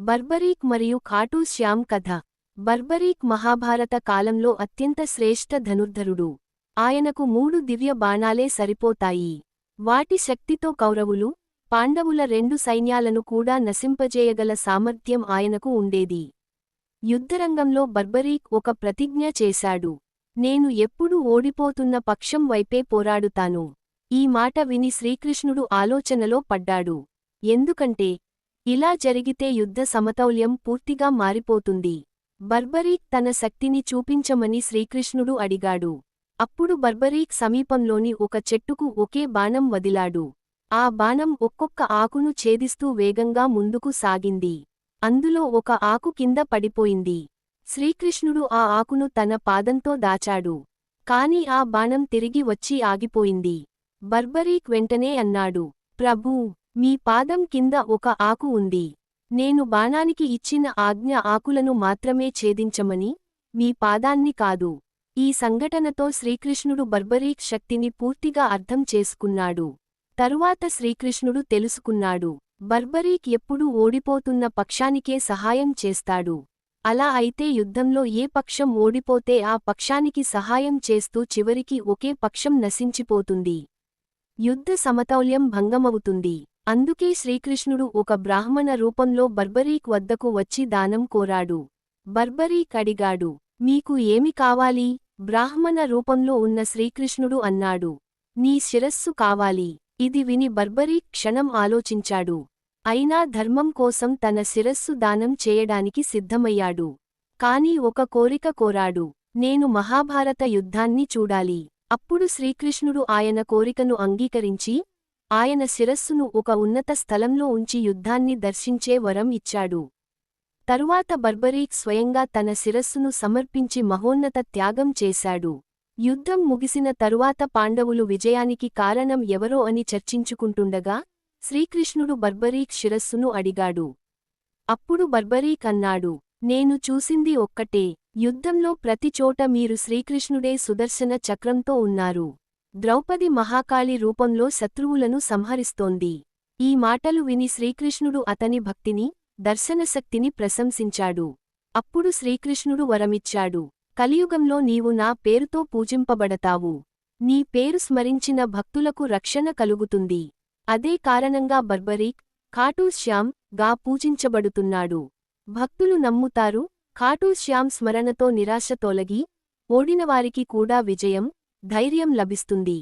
బర్బరీక్ మరియు ఖాటూ శ్యామ్ కథ. బర్బరీక్ మహాభారత కాలంలో అత్యంత శ్రేష్ఠ ధనుర్ధరుడు. ఆయనకు 3 దివ్య బాణాలే సరిపోతాయి. వాటి శక్తితో కౌరవులు, పాండవుల 2 సైన్యాలను కూడా నశింపజేయగల సామర్థ్యం ఆయనకు ఉండేది. యుద్ధరంగంలో బర్బరీక్ ఒక ప్రతిజ్ఞ చేశాడు. నేను ఎప్పుడూ ఓడిపోతున్న పక్షం వైపే పోరాడుతాను. ఈ మాట విని శ్రీకృష్ణుడు ఆలోచనలో పడ్డాడు. ఎందుకంటే ఇలా జరిగితే యుద్ధ సమతౌల్యం పూర్తిగా మారిపోతుంది. బర్బరీక్ తన శక్తిని చూపించమని శ్రీకృష్ణుడు అడిగాడు. అప్పుడు బర్బరీక్ సమీపంలోని ఒక చెట్టుకు ఒకే బాణం వదిలాడు. ఆ బాణం ఒక్కొక్క ఆకును ఛేదిస్తూ వేగంగా ముందుకు సాగింది. అందులో ఒక ఆకు కింద పడిపోయింది. శ్రీకృష్ణుడు ఆ ఆకును తన పాదంతో దాచాడు. కాని ఆ బాణం తిరిగి వచ్చి ఆగిపోయింది. బర్బరీక్ వెంటనే అన్నాడు, ప్రభూ, మీ పాదం కింద ఒక ఆకు ఉంది. నేను బాణానికి ఇచ్చిన ఆజ్ఞ ఆకులను మాత్రమే ఛేదించమని, మీ పాదాన్ని కాదు. ఈ సంఘటనతో శ్రీకృష్ణుడు బర్బరీక్ శక్తిని పూర్తిగా అర్థం చేసుకున్నాడు. తరువాత శ్రీకృష్ణుడు తెలుసుకున్నాడు, బర్బరీక్ ఎప్పుడూ ఓడిపోతున్న పక్షానికే సహాయం చేస్తాడు. అలా అయితే యుద్ధంలో ఏ పక్షం ఓడిపోతే ఆ పక్షానికి సహాయం చేస్తూ చివరికి ఒకే పక్షం నశించిపోతుంది. యుద్ధ సమతౌల్యం భంగమవుతుంది. అందుకే శ్రీకృష్ణుడు ఒక బ్రాహ్మణ రూపంలో బర్బరీక్ వద్దకు వచ్చి దానం కోరాడు. బర్బరీక్ అడిగాడు, మీకు ఏమి కావాలి? బ్రాహ్మణ రూపంలో ఉన్న శ్రీకృష్ణుడు అన్నాడు, నీ శిరస్సు కావాలి. ఇది విని బర్బరీక్ క్షణం ఆలోచించాడు. అయినా ధర్మం కోసం తన శిరస్సు దానం చేయడానికి సిద్ధమయ్యాడు. కాని ఒక కోరిక కోరాడు, నేను మహాభారత యుద్ధాన్ని చూడాలి. అప్పుడు శ్రీకృష్ణుడు ఆయన కోరికను అంగీకరించి, ఆయన శిరస్సును ఒక ఉన్నత స్థలంలో ఉంచి యుద్ధాన్ని దర్శించే వరం ఇచ్చాడు. తరువాత బర్బరీక్ స్వయంగా తన శిరస్సును సమర్పించి మహోన్నత త్యాగం చేశాడు. యుద్ధం ముగిసిన తరువాత పాండవులు విజయానికి కారణం ఎవరో అని చర్చించుకుంటుండగా శ్రీకృష్ణుడు బర్బరీక్ శిరస్సును అడిగాడు. అప్పుడు బర్బరీక్ అన్నాడు, నేను చూసింది ఒక్కటే. యుద్ధంలో ప్రతి చోట మీరు శ్రీకృష్ణుడే సుదర్శన చక్రంతో ఉన్నారు. ద్రౌపది మహాకాళి రూపంలో శత్రువులను సంహరిస్తోంది. ఈ మాటలు విని శ్రీకృష్ణుడు అతని భక్తిని, దర్శనశక్తిని ప్రశంసించాడు. అప్పుడు శ్రీకృష్ణుడు వరమిచ్చాడు, కలియుగంలో నీవు నా పేరుతో పూజింపబడతావు. నీ పేరు స్మరించిన భక్తులకు రక్షణ కలుగుతుంది. అదే కారణంగా బర్బరీక్, ఖాటూ శ్యామ్ గా పూజించబడుతున్నాడు. భక్తులు నమ్ముతారు, ఖాటూ శ్యామ్ స్మరణతో నిరాశ తొలగి, ఓడినవారికి కూడా విజయం, ధైర్యం లభిస్తుంది.